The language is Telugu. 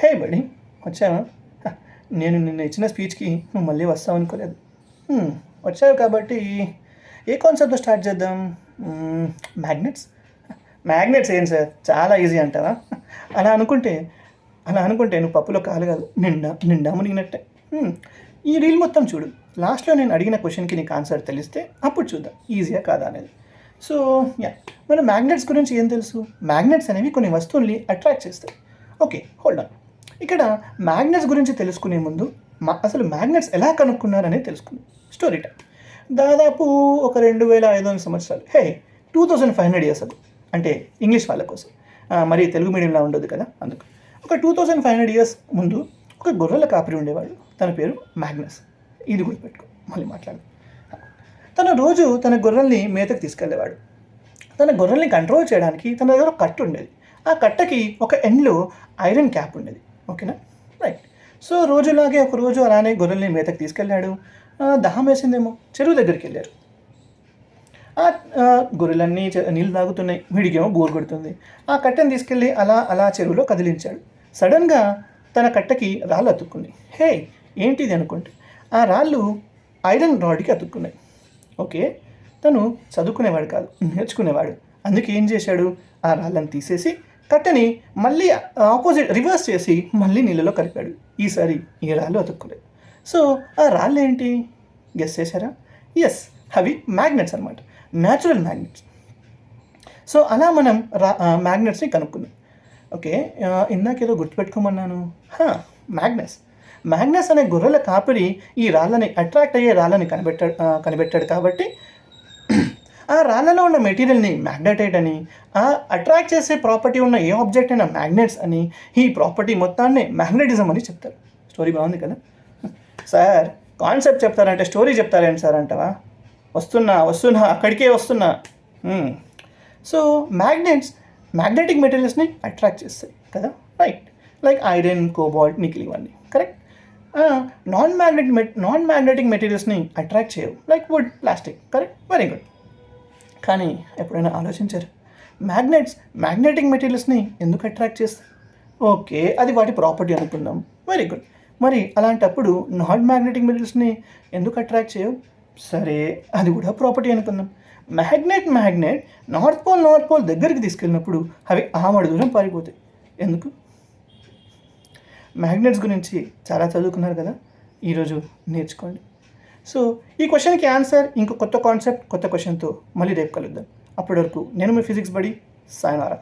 హే బడి, వచ్చావా? హ, నేను నిన్న ఇచ్చిన స్పీచ్కి నువ్వు మళ్ళీ వస్తావు అనుకోలేదు. వచ్చావు కాబట్టి ఏ కాన్సెప్ట్తో స్టార్ట్ చేద్దాం? మ్యాగ్నెట్స్. మ్యాగ్నెట్స్ ఏంటి సార్, చాలా ఈజీ అంటావా? అలా అనుకుంటే అలా అనుకుంటే నువ్వు పప్పులో కాలు కాదు, నిండా నిండా మునిగినట్టే. ఈ రీల్ మొత్తం చూడు. లాస్ట్లో నేను అడిగిన క్వశ్చన్కి నీకు ఆన్సర్ తెలిస్తే అప్పుడు చూద్దాం ఈజీయా కాదా అనేది. సో యా, మన మ్యాగ్నెట్స్ గురించి ఏం తెలుసు? మ్యాగ్నెట్స్ అనేవి కొన్ని వస్తువుల్ని అట్రాక్ట్ చేస్తాయి. Okay, hold on. ఇక్కడ మ్యాగ్నెట్స్ గురించి తెలుసుకునే ముందు అసలు మ్యాగ్నెట్స్ ఎలా కనుక్కున్నారనేది తెలుసుకుందాం. Story time. దాదాపు ఒక 2500 సంవత్సరాలు, 2500 ఇయర్స్ అది, అంటే ఇంగ్లీష్ వాళ్ళ కోసం, మరి తెలుగు మీడియంలో ఉండదు కదా, అందుకు. ఒక 2500 ఇయర్స్ ముందు ఒక గొర్రెల కాపరి ఉండేవాడు. తన పేరు మ్యాగ్నస్. ఇది గుర్తుపెట్టుకో, మళ్ళీ మాట్లాడు. తను రోజు తన గొర్రెల్ని మేతకు తీసుకెళ్లేవాడు. తన గొర్రెల్ని కంట్రోల్ చేయడానికి తన దగ్గర ఒక కట్ట ఉండేది. ఆ కట్టకి ఒక ఎండ్లో ఐరన్ క్యాప్ ఉండేది. ఓకేనా, రైట్. సో రోజులాగే ఒకరోజు అలానే గొర్రెల్ని మేతకు తీసుకెళ్ళాడు. దాహం వేసిందేమో, చెరువు దగ్గరికి వెళ్ళారు. గొర్రెలన్నీ నీళ్ళు తాగుతున్నాయి, వీడికేమో బోర్ కొడుతుంది. ఆ కట్టెని తీసుకెళ్ళి అలా అలా చెరువులో కదిలించాడు. సడన్గా తన కట్టకి రాళ్ళు అతుక్కున్నాయి. ఏంటిది అనుకుంటే ఆ రాళ్ళు ఐరన్ రాడ్కి అతుక్కున్నాయి. ఓకే, తను చదువుకునేవాడు కాదు, నేర్చుకునేవాడు. అందుకే ఏం చేశాడు, ఆ రాళ్ళని తీసేసి కట్టెని మళ్ళీ ఆపోజిట్ రివర్స్ చేసి మళ్ళీ నీళ్ళలో కలిపాడు. ఈసారి ఈ రాళ్ళు అతుక్కోలేదు. సో ఆ రాళ్ళు ఏంటి గెస్ చేశారా? ఎస్, అవి మ్యాగ్నెట్స్ అనమాట, న్యాచురల్ మ్యాగ్నెట్స్. సో అలా మనం మ్యాగ్నెట్స్ని కనుక్కున్నాం. ఓకే, ఇందాకేదో గుర్తుపెట్టుకోమన్నాను. మ్యాగ్నస్ అనే గొర్రెల కాపరి ఈ రాళ్ళని అట్రాక్ట్ అయ్యే రాళ్ళని కనిపెట్టాడు కాబట్టి ఆ రాళ్ళలో ఉన్న మెటీరియల్ని మ్యాగ్నెటైట్ అని, ఆ అట్రాక్ట్ చేసే ప్రాపర్టీ ఉన్న ఏ ఆబ్జెక్ట్ అయినా మ్యాగ్నెట్స్ అని, ఈ ప్రాపర్టీ మొత్తాన్ని మ్యాగ్నెటిజం అని చెప్తారు. స్టోరీ బాగుంది కదా సార్? కాన్సెప్ట్ చెప్తారంటే స్టోరీ చెప్తారేంటి సార్ అంటావా? వస్తున్నా అక్కడికే వస్తున్నా. సో మ్యాగ్నెటిక్ మెటీరియల్స్ని అట్రాక్ట్ చేస్తాయి కదా, right? Like iron, cobalt, nickel, ఇవన్నీ కరెక్ట్. నాన్ మ్యాగ్నెటిక్ మెటీరియల్స్ని అట్రాక్ట్ చేయవు, like wood, plastic, correct, very good. కానీ ఎప్పుడైనా ఆలోచించారు మ్యాగ్నెటిక్ మెటీరియల్స్ని ఎందుకు అట్రాక్ట్ చేస్తాయి? ఓకే, అది వాటి ప్రాపర్టీ అనుకుందాం, వెరీ గుడ్. మరి అలాంటప్పుడు నాన్ మ్యాగ్నెటిక్ మెటీరియల్స్ని ఎందుకు అట్రాక్ట్ చేయవు? సరే, అది కూడా ప్రాపర్టీ అనుకుందాం. మ్యాగ్నెట్ నార్త్ పోల్ దగ్గరికి తీసుకెళ్ళినప్పుడు అవి ఆమడ దూరం పారిపోతాయి. ఎందుకు? మ్యాగ్నెట్స్ గురించి చాలా చదువుకున్నారు కదా, ఈరోజు నేర్చుకోండి. సో ఈ క్వశ్చన్కి ఆన్సర్ ఇంకో కొత్త కాన్సెప్ట్, కొత్త క్వశ్చన్తో మళ్ళీ రేపు కలుద్దాం. అప్పటి వరకు నేను మీ ఫిజిక్స్ బడి, సాయనారా.